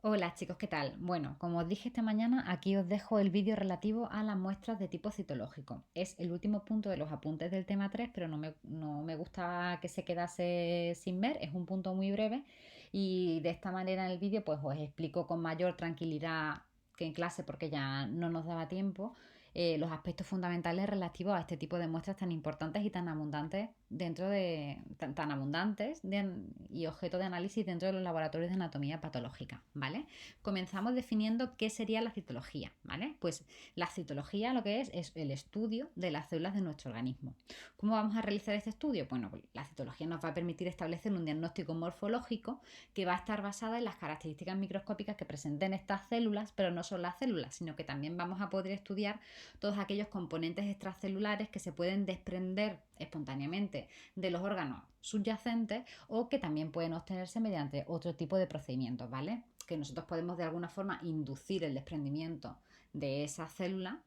Hola chicos, ¿qué tal? Bueno, como os dije esta mañana, aquí os dejo el vídeo relativo a las muestras de tipo citológico. Es el último punto de los apuntes del tema 3, pero no me gusta que se quedase sin ver, es un punto muy breve y de esta manera en el vídeo pues os explico con mayor tranquilidad que en clase porque ya no nos daba tiempo los aspectos fundamentales relativos a este tipo de muestras tan importantes y tan abundantes tan abundantes y objeto de análisis dentro de los laboratorios de anatomía patológica, ¿vale? Comenzamos definiendo qué sería la citología, ¿vale? Pues la citología lo que es el estudio de las células de nuestro organismo. ¿Cómo vamos a realizar este estudio? Bueno, pues la citología nos va a permitir establecer un diagnóstico morfológico que va a estar basada en las características microscópicas que presenten estas células, pero no son las células, sino que también vamos a poder estudiar todos aquellos componentes extracelulares que se pueden desprender espontáneamente de los órganos subyacentes o que también pueden obtenerse mediante otro tipo de procedimientos, ¿vale? Que nosotros podemos de alguna forma inducir el desprendimiento de esa célula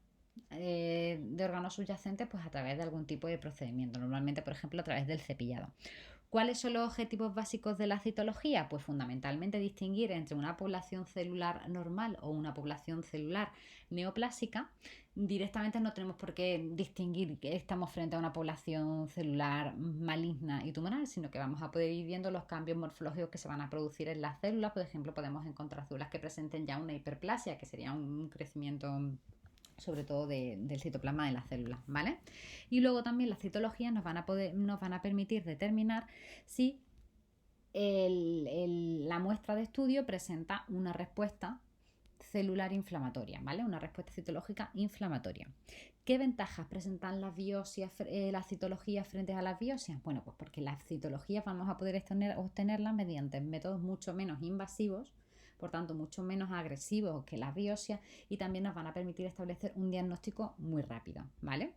de órganos subyacentes pues a través de algún tipo de procedimiento, normalmente por ejemplo a través del cepillado. ¿Cuáles son los objetivos básicos de la citología? Pues fundamentalmente distinguir entre una población celular normal o una población celular neoplásica. Directamente no tenemos por qué distinguir que estamos frente a una población celular maligna y tumoral, sino que vamos a poder ir viendo los cambios morfológicos que se van a producir en las células. Por ejemplo, podemos encontrar células que presenten ya una hiperplasia, que sería un crecimiento sobre todo del citoplasma de las células, ¿vale? Y luego también las citologías nos van a permitir determinar si la muestra de estudio presenta una respuesta celular inflamatoria, ¿vale? Una respuesta citológica inflamatoria. ¿Qué ventajas presentan las citologías frente a las biopsias? Bueno, pues porque las citologías vamos a poder obtenerlas mediante métodos mucho menos invasivos, por tanto mucho menos agresivos que las biopsias, y también nos van a permitir establecer un diagnóstico muy rápido, ¿vale?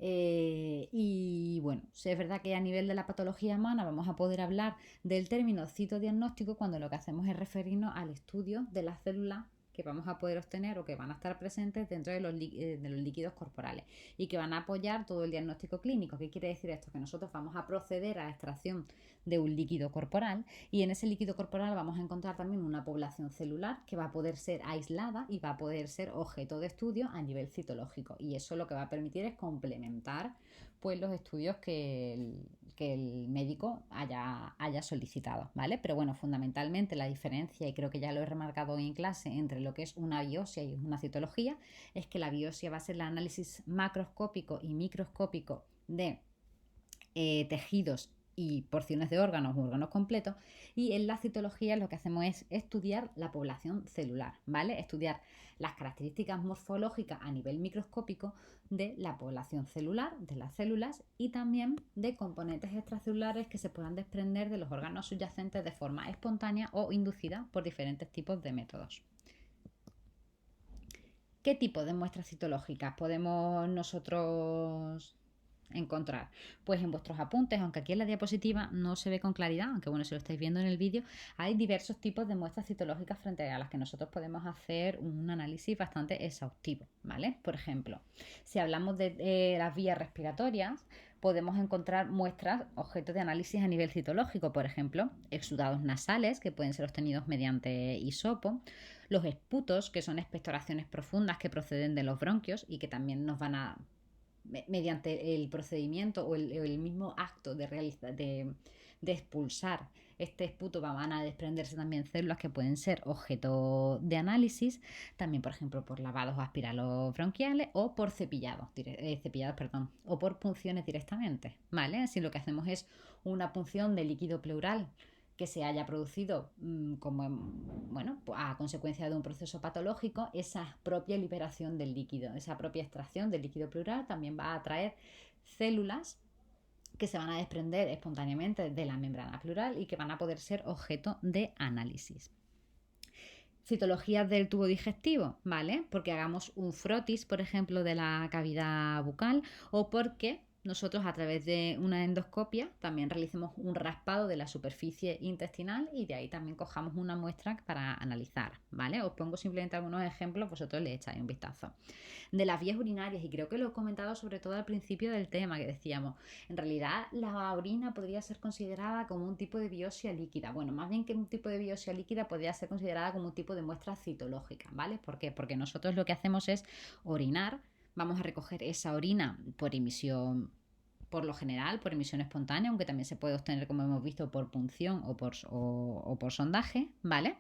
Y bueno, sí es verdad que a nivel de la patología humana vamos a poder hablar del término citodiagnóstico cuando lo que hacemos es referirnos al estudio de las células que vamos a poder obtener o que van a estar presentes dentro de los líquidos corporales y que van a apoyar todo el diagnóstico clínico. ¿Qué quiere decir esto? Que nosotros vamos a proceder a la extracción de un líquido corporal y en ese líquido corporal vamos a encontrar también una población celular que va a poder ser aislada y va a poder ser objeto de estudio a nivel citológico, y eso lo que va a permitir es complementar pues los estudios que el médico haya solicitado, ¿vale? Pero bueno, fundamentalmente la diferencia, y creo que ya lo he remarcado hoy en clase, entre lo que es una biopsia y una citología, es que la biopsia va a ser el análisis macroscópico y microscópico de tejidos y porciones de órganos u órganos completos, y en la citología lo que hacemos es estudiar la población celular, ¿vale? Estudiar las características morfológicas a nivel microscópico de la población celular, de las células, y también de componentes extracelulares que se puedan desprender de los órganos subyacentes de forma espontánea o inducida por diferentes tipos de métodos. ¿Qué tipo de muestras citológicas podemos nosotros encontrar? Pues en vuestros apuntes, aunque aquí en la diapositiva no se ve con claridad, aunque bueno, si lo estáis viendo en el vídeo, hay diversos tipos de muestras citológicas frente a las que nosotros podemos hacer un análisis bastante exhaustivo, ¿vale? Por ejemplo, si hablamos de las vías respiratorias, podemos encontrar muestras objeto de análisis a nivel citológico, por ejemplo, exudados nasales que pueden ser obtenidos mediante hisopo, los esputos, que son expectoraciones profundas que proceden de los bronquios y que también nos van a, mediante el procedimiento o el mismo acto de expulsar este esputo, van a desprenderse también células que pueden ser objeto de análisis, también por ejemplo por lavados aspiralos bronquiales o por cepillados, perdón, o por punciones directamente, ¿vale? Así lo que hacemos es una punción de líquido pleural que se haya producido bueno, a consecuencia de un proceso patológico. Esa propia liberación del líquido, esa propia extracción del líquido pleural también va a atraer células que se van a desprender espontáneamente de la membrana pleural y que van a poder ser objeto de análisis. Citologías del tubo digestivo, ¿vale? Porque hagamos un frotis, por ejemplo, de la cavidad bucal, o porque nosotros a través de una endoscopia también realicemos un raspado de la superficie intestinal y de ahí también cojamos una muestra para analizar, ¿vale? Os pongo simplemente algunos ejemplos, vosotros le echáis un vistazo. De las vías urinarias, y creo que lo he comentado sobre todo al principio del tema, que decíamos, en realidad la orina podría ser considerada como un tipo de biopsia líquida. Bueno, más bien que un tipo de biopsia líquida podría ser considerada como un tipo de muestra citológica, ¿vale? ¿Por qué? Porque nosotros lo que hacemos es orinar. Vamos a recoger esa orina por emisión, por lo general, por emisión espontánea, aunque también se puede obtener, como hemos visto, por punción o por sondaje, ¿vale?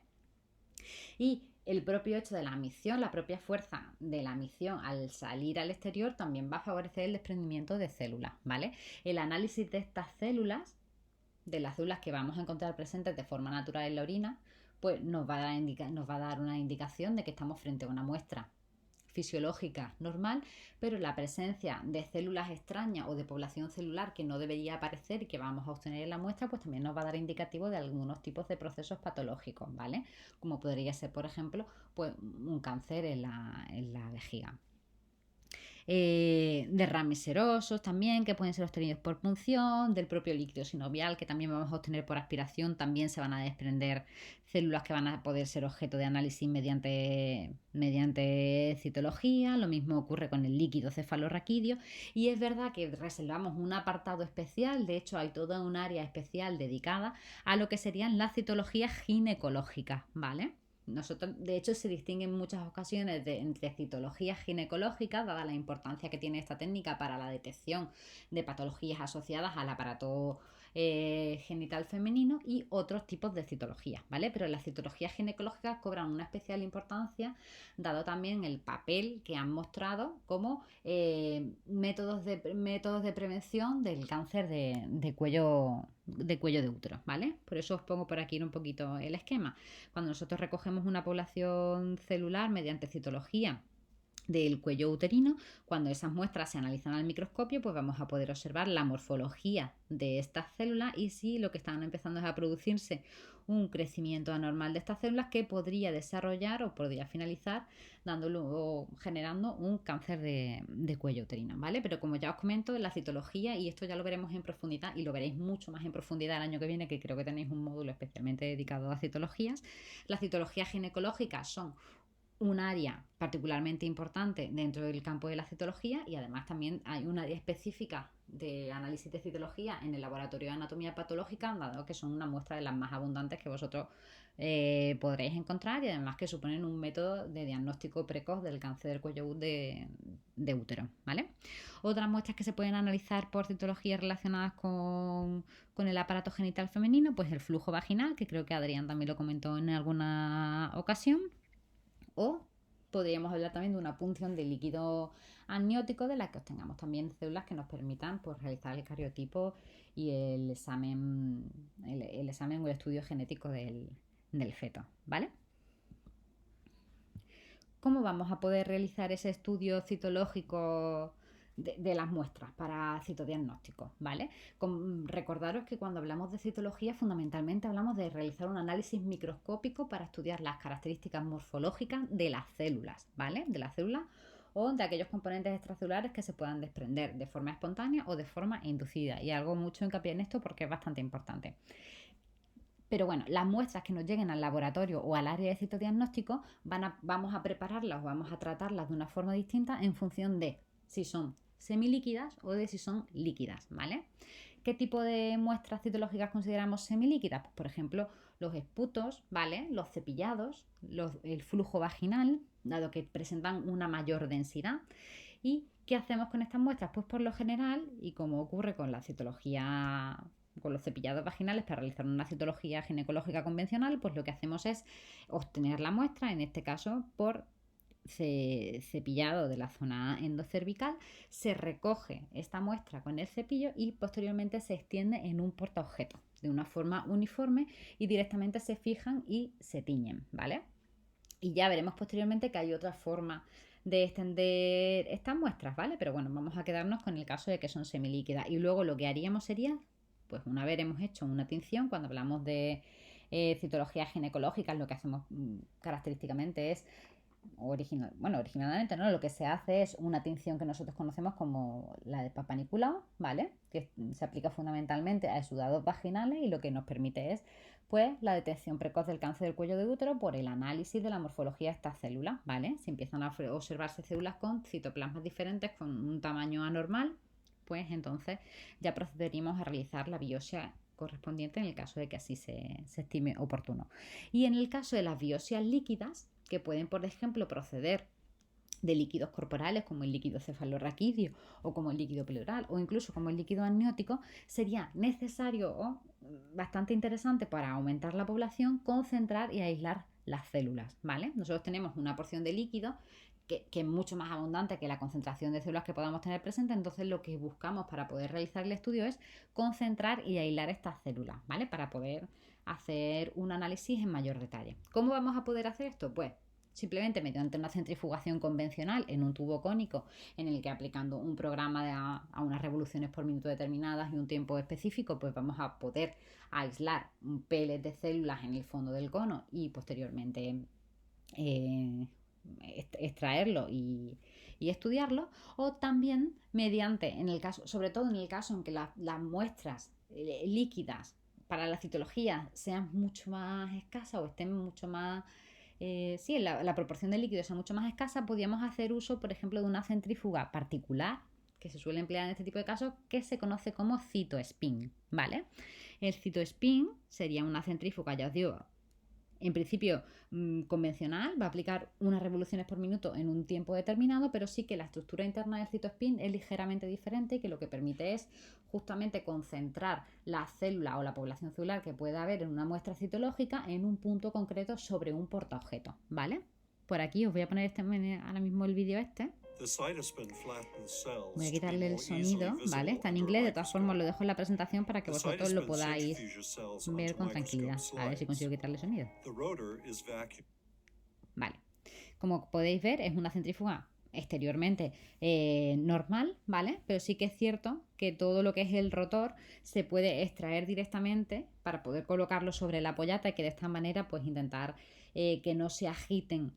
Y el propio hecho de la misión, la propia fuerza de la misión al salir al exterior también va a favorecer el desprendimiento de células, ¿vale? El análisis de estas células, de las células que vamos a encontrar presentes de forma natural en la orina, pues nos va a dar una indicación de que estamos frente a una muestra fisiológica normal, pero la presencia de células extrañas o de población celular que no debería aparecer y que vamos a obtener en la muestra, pues también nos va a dar indicativo de algunos tipos de procesos patológicos, ¿vale? Como podría ser, por ejemplo, pues un cáncer en la vejiga. Derrames serosos también, que pueden ser obtenidos por punción, del propio líquido sinovial, que también vamos a obtener por aspiración, también se van a desprender células que van a poder ser objeto de análisis mediante citología. Lo mismo ocurre con el líquido cefalorraquídeo, y es verdad que reservamos un apartado especial, de hecho hay toda un área especial dedicada a lo que serían las citologías ginecológicas, ¿vale? Nosotros, de hecho, se distingue en muchas ocasiones entre citologías ginecológicas, dada la importancia que tiene esta técnica para la detección de patologías asociadas al aparato genital femenino, y otros tipos de citologías, ¿vale? Pero las citologías ginecológicas cobran una especial importancia, dado también el papel que han mostrado como métodos de prevención del cáncer de cuello de útero, ¿vale? Por eso os pongo por aquí un poquito el esquema. Cuando nosotros recogemos una población celular mediante citología del cuello uterino, cuando esas muestras se analizan al microscopio, pues vamos a poder observar la morfología de estas células y si lo que están empezando es a producirse un crecimiento anormal de estas células que podría desarrollar o podría finalizar dándolo, generando un cáncer de cuello uterino, ¿vale? Pero como ya os comento, la citología, y esto ya lo veremos en profundidad y lo veréis mucho más en profundidad el año que viene, que creo que tenéis un módulo especialmente dedicado a citologías. Las citologías ginecológicas son un área particularmente importante dentro del campo de la citología, y además también hay un área específica de análisis de citología en el laboratorio de anatomía patológica, dado que son una muestra de las más abundantes que vosotros podréis encontrar, y además que suponen un método de diagnóstico precoz del cáncer del cuello de útero, ¿vale? Otras muestras que se pueden analizar por citología relacionadas con el aparato genital femenino, pues el flujo vaginal, que creo que Adrián también lo comentó en alguna ocasión. O podríamos hablar también de una punción de líquido amniótico, de la que obtengamos también células que nos permitan, pues, realizar el cariotipo y el examen o el estudio genético del feto, ¿vale? ¿Cómo vamos a poder realizar ese estudio citológico de las muestras para citodiagnóstico? ¿Vale? Recordaros que cuando hablamos de citología, fundamentalmente hablamos de realizar un análisis microscópico para estudiar las características morfológicas de las células, ¿vale? De las células o de aquellos componentes extracelulares que se puedan desprender de forma espontánea o de forma inducida. Y hago mucho hincapié en esto porque es bastante importante. Pero bueno, las muestras que nos lleguen al laboratorio o al área de citodiagnóstico vamos a prepararlas o vamos a tratarlas de una forma distinta en función de si son semilíquidas o de si son líquidas, ¿vale? ¿Qué tipo de muestras citológicas consideramos semilíquidas? Pues, por ejemplo, los esputos, ¿vale? Los cepillados, el flujo vaginal, dado que presentan una mayor densidad. ¿Y qué hacemos con estas muestras? Pues por lo general, y como ocurre con la citología, con los cepillados vaginales para realizar una citología ginecológica convencional, pues lo que hacemos es obtener la muestra, en este caso por cepillado de la zona endocervical, se recoge esta muestra con el cepillo y posteriormente se extiende en un portaobjeto de una forma uniforme y directamente se fijan y se tiñen, ¿vale? Y ya veremos posteriormente que hay otra forma de extender estas muestras, ¿vale? Pero bueno, vamos a quedarnos con el caso de que son semilíquidas. Y luego lo que haríamos sería, pues una vez hemos hecho una tinción, cuando hablamos de citología ginecológica, lo que hacemos característicamente es originalmente no, lo que se hace es una tinción que nosotros conocemos como la de Papa Nicolau, ¿vale? Que se aplica fundamentalmente a exudados vaginales y lo que nos permite es pues la detección precoz del cáncer del cuello de útero por el análisis de la morfología de estas células, ¿vale? Si empiezan a observarse células con citoplasmas diferentes con un tamaño anormal, pues entonces ya procederíamos a realizar la biopsia correspondiente en el caso de que así se estime oportuno. Y en el caso de las biopsias líquidas, que pueden, por ejemplo, proceder de líquidos corporales como el líquido cefalorraquídeo o como el líquido pleural o incluso como el líquido amniótico, sería necesario o bastante interesante para aumentar la población concentrar y aislar las células, ¿vale? Nosotros tenemos una porción de líquido que es mucho más abundante que la concentración de células que podamos tener presente, entonces lo que buscamos para poder realizar el estudio es concentrar y aislar estas células, ¿vale? Para poder hacer un análisis en mayor detalle. ¿Cómo vamos a poder hacer esto? Pues simplemente mediante una centrifugación convencional en un tubo cónico en el que aplicando un programa a unas revoluciones por minuto determinadas y un tiempo específico, pues vamos a poder aislar un pellet de células en el fondo del cono y posteriormente extraerlo y estudiarlo, o también mediante, en el caso, sobre todo en el caso en que las muestras líquidas para la citología sean mucho más escasas o estén mucho más la proporción de líquido sea mucho más escasa, podíamos hacer uso, por ejemplo, de una centrífuga particular que se suele emplear en este tipo de casos, que se conoce como CytoSpin, ¿vale? El CytoSpin sería una centrífuga, ya os digo, en principio convencional, va a aplicar unas revoluciones por minuto en un tiempo determinado, pero sí que la estructura interna del CytoSpin es ligeramente diferente y que lo que permite es justamente concentrar la célula o la población celular que pueda haber en una muestra citológica en un punto concreto sobre un portaobjeto, ¿vale? Por aquí os voy a poner ahora mismo el vídeo este. Voy a quitarle el sonido, ¿vale? Está en inglés, de todas formas lo dejo en la presentación para que vosotros lo podáis ver con tranquilidad. A ver si consigo quitarle el sonido. Vale. Como podéis ver, es una centrífuga exteriormente normal, ¿vale? Pero sí que es cierto que todo lo que es el rotor se puede extraer directamente para poder colocarlo sobre la pollata y que de esta manera pues intentar que no se agiten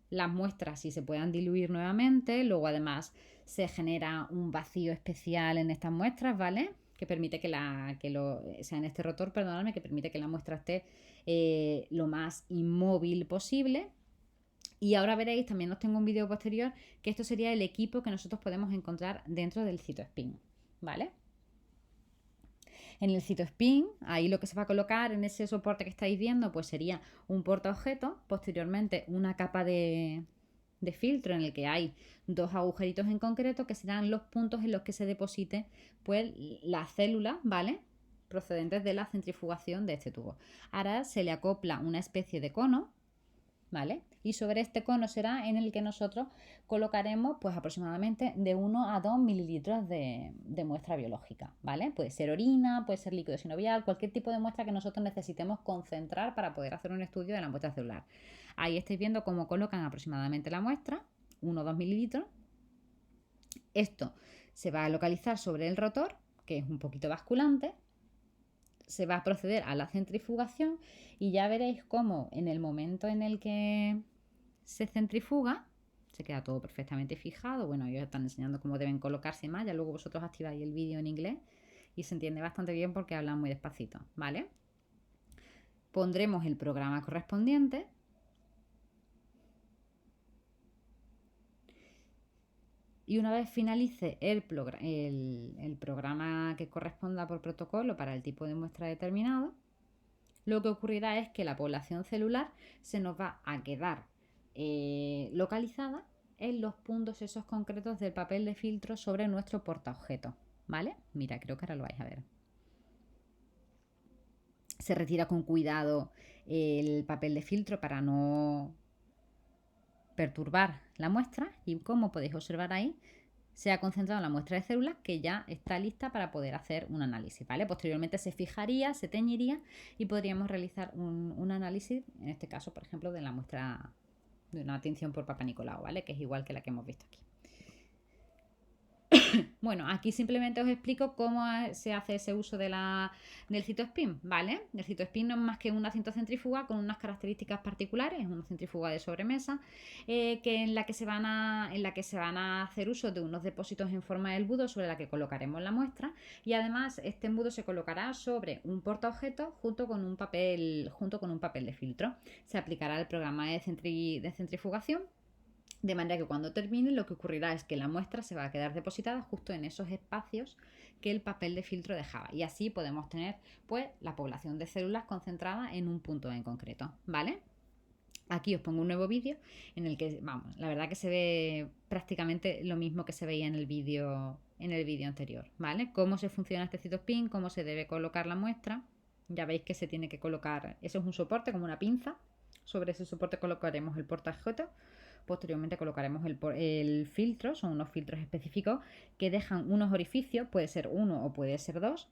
las muestras y se puedan diluir nuevamente. Luego además se genera un vacío especial en estas muestras, ¿vale? Que permite en este rotor, perdonadme, que permite que la muestra esté lo más inmóvil posible. Y ahora veréis, también os tengo un vídeo posterior, que esto sería el equipo que nosotros podemos encontrar dentro del CytoSpin, ¿vale? En el CytoSpin, ahí lo que se va a colocar en ese soporte que estáis viendo, pues sería un portaobjeto, posteriormente una capa de filtro en el que hay dos agujeritos en concreto que serán los puntos en los que se deposite pues las células, ¿vale? Procedentes de la centrifugación de este tubo. Ahora se le acopla una especie de cono, ¿vale? Y sobre este cono será en el que nosotros colocaremos pues aproximadamente de 1 a 2 mililitros de muestra biológica, ¿vale? Puede ser orina, puede ser líquido sinovial, cualquier tipo de muestra que nosotros necesitemos concentrar para poder hacer un estudio de la muestra celular. Ahí estáis viendo cómo colocan aproximadamente la muestra, 1 o 2 mililitros. Esto se va a localizar sobre el rotor, que es un poquito basculante. Se va a proceder a la centrifugación y ya veréis cómo en el momento en el que se centrifuga se queda todo perfectamente fijado. Bueno, ellos están enseñando cómo deben colocarse más, ya luego vosotros activáis el vídeo en inglés y se entiende bastante bien porque hablan muy despacito, ¿vale? Pondremos el programa correspondiente. Y una vez finalice el programa que corresponda por protocolo para el tipo de muestra determinado, lo que ocurrirá es que la población celular se nos va a quedar localizada en los puntos esos concretos del papel de filtro sobre nuestro portaobjeto, ¿vale? Mira, creo que ahora lo vais a ver. Se retira con cuidado el papel de filtro para no perturbar la muestra y como podéis observar ahí, se ha concentrado la muestra de células que ya está lista para poder hacer un análisis, ¿vale? Posteriormente se fijaría, se teñiría y podríamos realizar un análisis, en este caso, por ejemplo, de la muestra de una tinción por Papa Nicolau, ¿vale? Que es igual que la que hemos visto aquí. Bueno, aquí simplemente os explico cómo se hace ese uso del citospin, ¿vale? El citospin no es más que una cintocentrifuga con unas características particulares, una centrífuga de sobremesa, en la que se van a hacer uso de unos depósitos en forma de embudo sobre la que colocaremos la muestra, y además este embudo se colocará sobre un portaobjetos junto con un papel de filtro. Se aplicará el programa de centrifugación, de manera que cuando termine lo que ocurrirá es que la muestra se va a quedar depositada justo en esos espacios que el papel de filtro dejaba, y así podemos tener pues la población de células concentrada en un punto en concreto, ¿vale? Aquí os pongo un nuevo vídeo en el que, vamos, la verdad que se ve prácticamente lo mismo que se veía en el vídeo anterior, ¿vale? Cómo se funciona este citospin, cómo se debe colocar la muestra. Ya veis que se tiene que colocar, eso es un soporte como una pinza, sobre ese soporte colocaremos el portaobjetos. Posteriormente colocaremos el filtro, son unos filtros específicos que dejan unos orificios, puede ser uno o puede ser dos,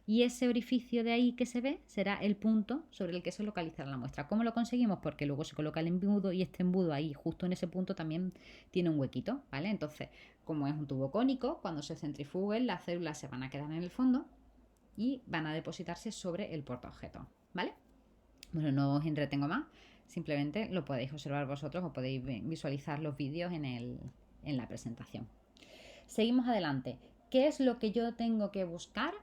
y ese orificio de ahí que se ve será el punto sobre el que se localizará la muestra. ¿Cómo lo conseguimos? Porque luego se coloca el embudo y este embudo ahí, justo en ese punto, también tiene un huequito, ¿vale? Entonces, como es un tubo cónico, cuando se centrifuguen, las células se van a quedar en el fondo y van a depositarse sobre el portaobjetos, ¿vale? Bueno, no os entretengo más, simplemente lo podéis observar vosotros o podéis visualizar los vídeos en la presentación. Seguimos adelante. ¿Qué es lo que yo tengo que buscar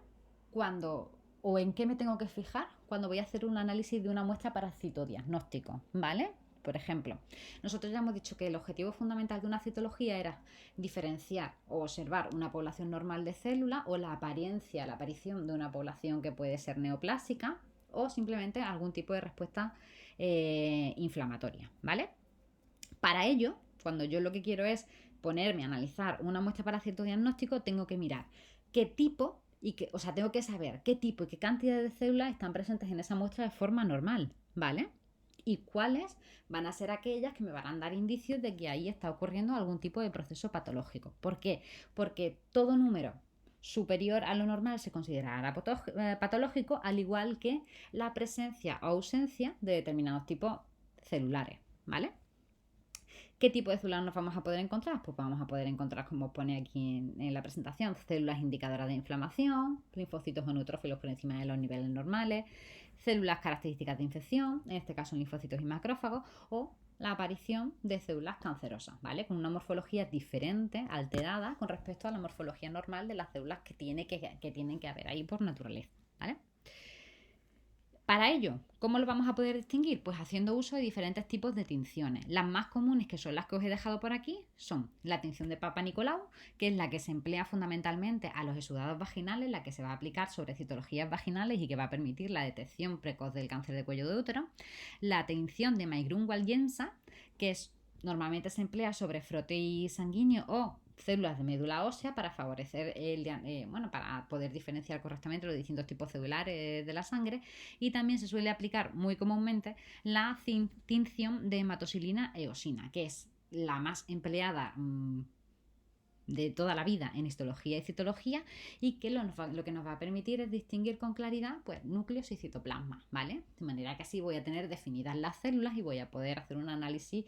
cuando o en qué me tengo que fijar cuando voy a hacer un análisis de una muestra para citodiagnóstico? ¿Vale? Por ejemplo, nosotros ya hemos dicho que el objetivo fundamental de una citología era diferenciar o observar una población normal de células o la aparición de una población que puede ser neoplásica o simplemente algún tipo de respuesta inflamatoria, ¿vale? Para ello, cuando yo lo que quiero es ponerme a analizar una muestra para cierto diagnóstico, tengo que mirar qué tipo tengo que saber qué tipo y qué cantidad de células están presentes en esa muestra de forma normal, ¿vale? Y cuáles van a ser aquellas que me van a dar indicios de que ahí está ocurriendo algún tipo de proceso patológico. ¿Por qué? Porque todo número superior a lo normal se considerará patológico, al igual que la presencia o ausencia de determinados tipos celulares, ¿vale? ¿Qué tipo de células nos vamos a poder encontrar? Pues vamos a poder encontrar, como pone aquí en la presentación, células indicadoras de inflamación, linfocitos o neutrófilos por encima de los niveles normales, células características de infección, en este caso linfocitos y macrófagos, o la aparición de células cancerosas, ¿vale? Con una morfología diferente, alterada, con respecto a la morfología normal de las células que tienen que haber ahí por naturaleza, ¿vale? Para ello, ¿cómo lo vamos a poder distinguir? Pues haciendo uso de diferentes tipos de tinciones. Las más comunes, que son las que os he dejado por aquí, son la tinción de Papa Nicolau, que es la que se emplea fundamentalmente a los exudados vaginales, la que se va a aplicar sobre citologías vaginales y que va a permitir la detección precoz del cáncer de cuello de útero. La tinción de Maigrum-Waldensa, que normalmente se emplea sobre frote sanguíneo o células de médula ósea para favorecer para poder diferenciar correctamente los distintos tipos celulares de la sangre, y también se suele aplicar muy comúnmente la tinción de hematoxilina eosina, que es la más empleada de toda la vida en histología y citología, y que lo que nos va a permitir es distinguir con claridad pues núcleos y citoplasma, ¿vale? De manera que así voy a tener definidas las células y voy a poder hacer un análisis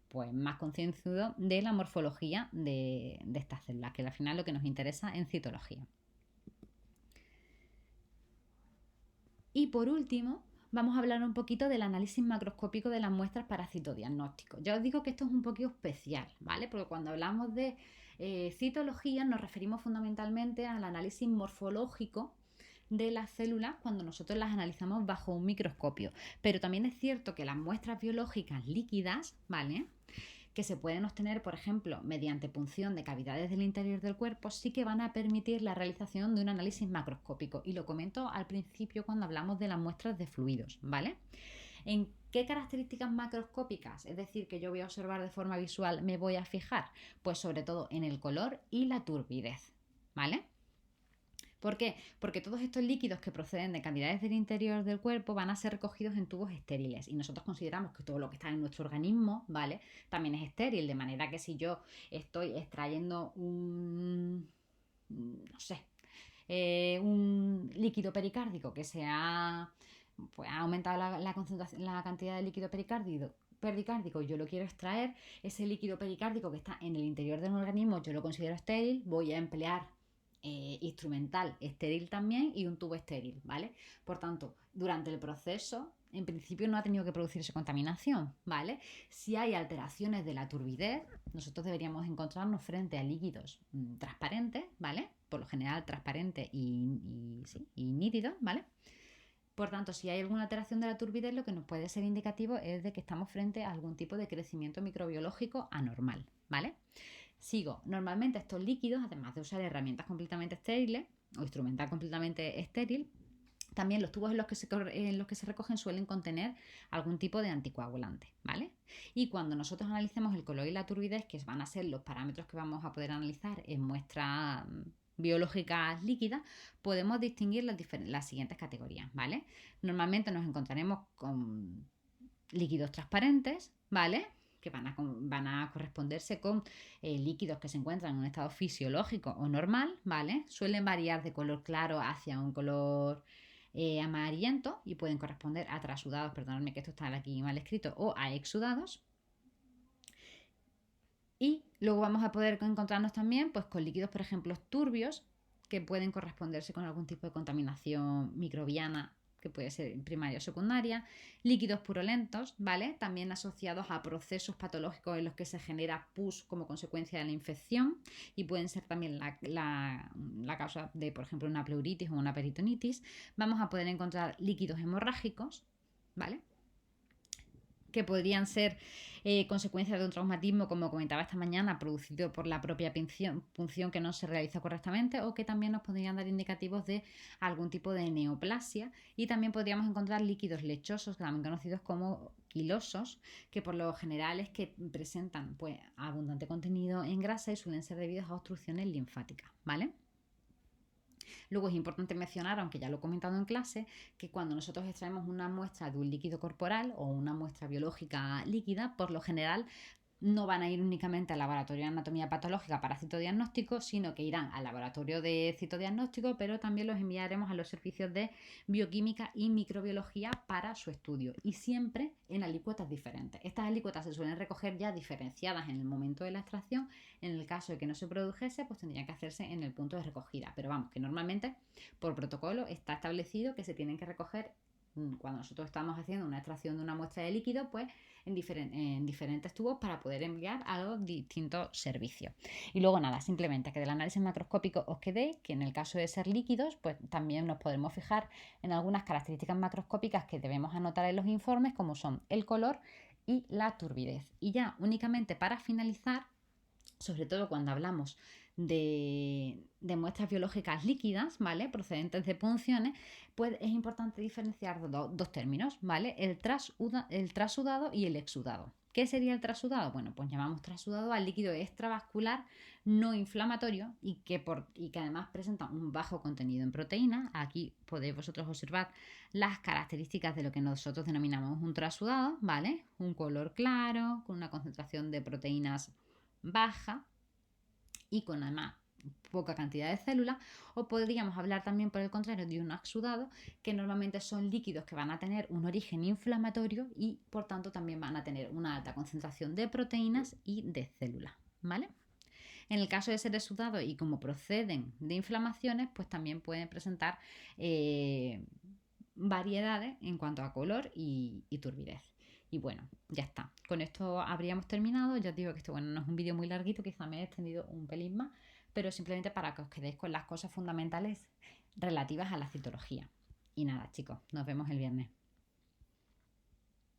pues más concienzudo de la morfología de estas células, que al final es lo que nos interesa en citología. Y por último, vamos a hablar un poquito del análisis macroscópico de las muestras para citodiagnóstico. Ya os digo que esto es un poquito especial, ¿vale? Porque cuando hablamos de citología nos referimos fundamentalmente al análisis morfológico de las células cuando nosotros las analizamos bajo un microscopio. Pero también es cierto que las muestras biológicas líquidas, ¿vale?, que se pueden obtener, por ejemplo, mediante punción de cavidades del interior del cuerpo, sí que van a permitir la realización de un análisis macroscópico. Y lo comento al principio cuando hablamos de las muestras de fluidos, ¿vale? ¿En qué características macroscópicas, es decir, que yo voy a observar de forma visual, me voy a fijar? Pues sobre todo en el color y la turbidez, ¿vale? ¿Por qué? Porque todos estos líquidos que proceden de cavidades del interior del cuerpo van a ser recogidos en tubos estériles, y nosotros consideramos que todo lo que está en nuestro organismo, ¿vale?, también es estéril, de manera que si yo estoy extrayendo un líquido pericárdico que ha aumentado la concentración, la cantidad de líquido pericárdico, yo lo quiero extraer, ese líquido pericárdico que está en el interior del organismo yo lo considero estéril, voy a emplear instrumental estéril también y un tubo estéril, ¿vale? Por tanto, durante el proceso, en principio no ha tenido que producirse contaminación, ¿vale? Si hay alteraciones de la turbidez, nosotros deberíamos encontrarnos frente a líquidos transparentes, ¿vale? Por lo general transparentes y nítidos, ¿vale? Por tanto, si hay alguna alteración de la turbidez, lo que nos puede ser indicativo es de que estamos frente a algún tipo de crecimiento microbiológico anormal, ¿vale? Sigo. Normalmente estos líquidos, además de usar herramientas completamente estériles o instrumental completamente estéril, también los tubos en los que se recogen suelen contener algún tipo de anticoagulante, ¿vale? Y cuando nosotros analicemos el color y la turbidez, que van a ser los parámetros que vamos a poder analizar en muestras biológicas líquidas, podemos distinguir las siguientes categorías, ¿vale? Normalmente nos encontraremos con líquidos transparentes, ¿vale? Que van a corresponderse con líquidos que se encuentran en un estado fisiológico o normal, ¿vale? Suelen variar de color claro hacia un color amarillento y pueden corresponder a trasudados, perdonadme que esto está aquí mal escrito, o a exudados. Y luego vamos a poder encontrarnos también pues, con líquidos, por ejemplo, turbios, que pueden corresponderse con algún tipo de contaminación microbiana que puede ser primaria o secundaria, líquidos purulentos, ¿vale? También asociados a procesos patológicos en los que se genera pus como consecuencia de la infección y pueden ser también la causa de, por ejemplo, una pleuritis o una peritonitis. Vamos a poder encontrar líquidos hemorrágicos, ¿vale? Que podrían ser consecuencia de un traumatismo, como comentaba esta mañana, producido por la propia punción que no se realiza correctamente, o que también nos podrían dar indicativos de algún tipo de neoplasia. Y también podríamos encontrar líquidos lechosos, también conocidos como quilosos, que por lo general es que presentan pues, abundante contenido en grasa y suelen ser debidos a obstrucciones linfáticas, ¿vale? Luego es importante mencionar, aunque ya lo he comentado en clase, que cuando nosotros extraemos una muestra de un líquido corporal o una muestra biológica líquida, por lo general no van a ir únicamente al laboratorio de anatomía patológica para citodiagnóstico, sino que irán al laboratorio de citodiagnóstico, pero también los enviaremos a los servicios de bioquímica y microbiología para su estudio, y siempre en alícuotas diferentes. Estas alícuotas se suelen recoger ya diferenciadas en el momento de la extracción. En el caso de que no se produjese, pues tendrían que hacerse en el punto de recogida, pero vamos, que normalmente por protocolo está establecido que se tienen que recoger cuando nosotros estamos haciendo una extracción de una muestra de líquido, pues en diferentes tubos para poder enviar a los distintos servicios. Y luego nada, simplemente que del análisis macroscópico os quedéis que en el caso de ser líquidos, pues también nos podemos fijar en algunas características macroscópicas que debemos anotar en los informes, como son el color y la turbidez. Y ya únicamente para finalizar, sobre todo cuando hablamos de muestras biológicas líquidas, ¿vale? Procedentes de punciones, pues es importante diferenciar dos términos, ¿vale? El trasudado y el exudado. ¿Qué sería el trasudado? Bueno, pues llamamos trasudado al líquido extravascular no inflamatorio y que además presenta un bajo contenido en proteínas. Aquí podéis vosotros observar las características de lo que nosotros denominamos un trasudado, ¿vale? Un color claro, con una concentración de proteínas baja y con además poca cantidad de células, o podríamos hablar también por el contrario de un exudado, que normalmente son líquidos que van a tener un origen inflamatorio y por tanto también van a tener una alta concentración de proteínas y de células, ¿vale? En el caso de ser exudados y como proceden de inflamaciones, pues también pueden presentar variedades en cuanto a color y turbidez. Y bueno, ya está. Con esto habríamos terminado. Ya os digo que esto bueno, no es un vídeo muy larguito, quizá me he extendido un pelín más, pero simplemente para que os quedéis con las cosas fundamentales relativas a la citología. Y nada, chicos, nos vemos el viernes.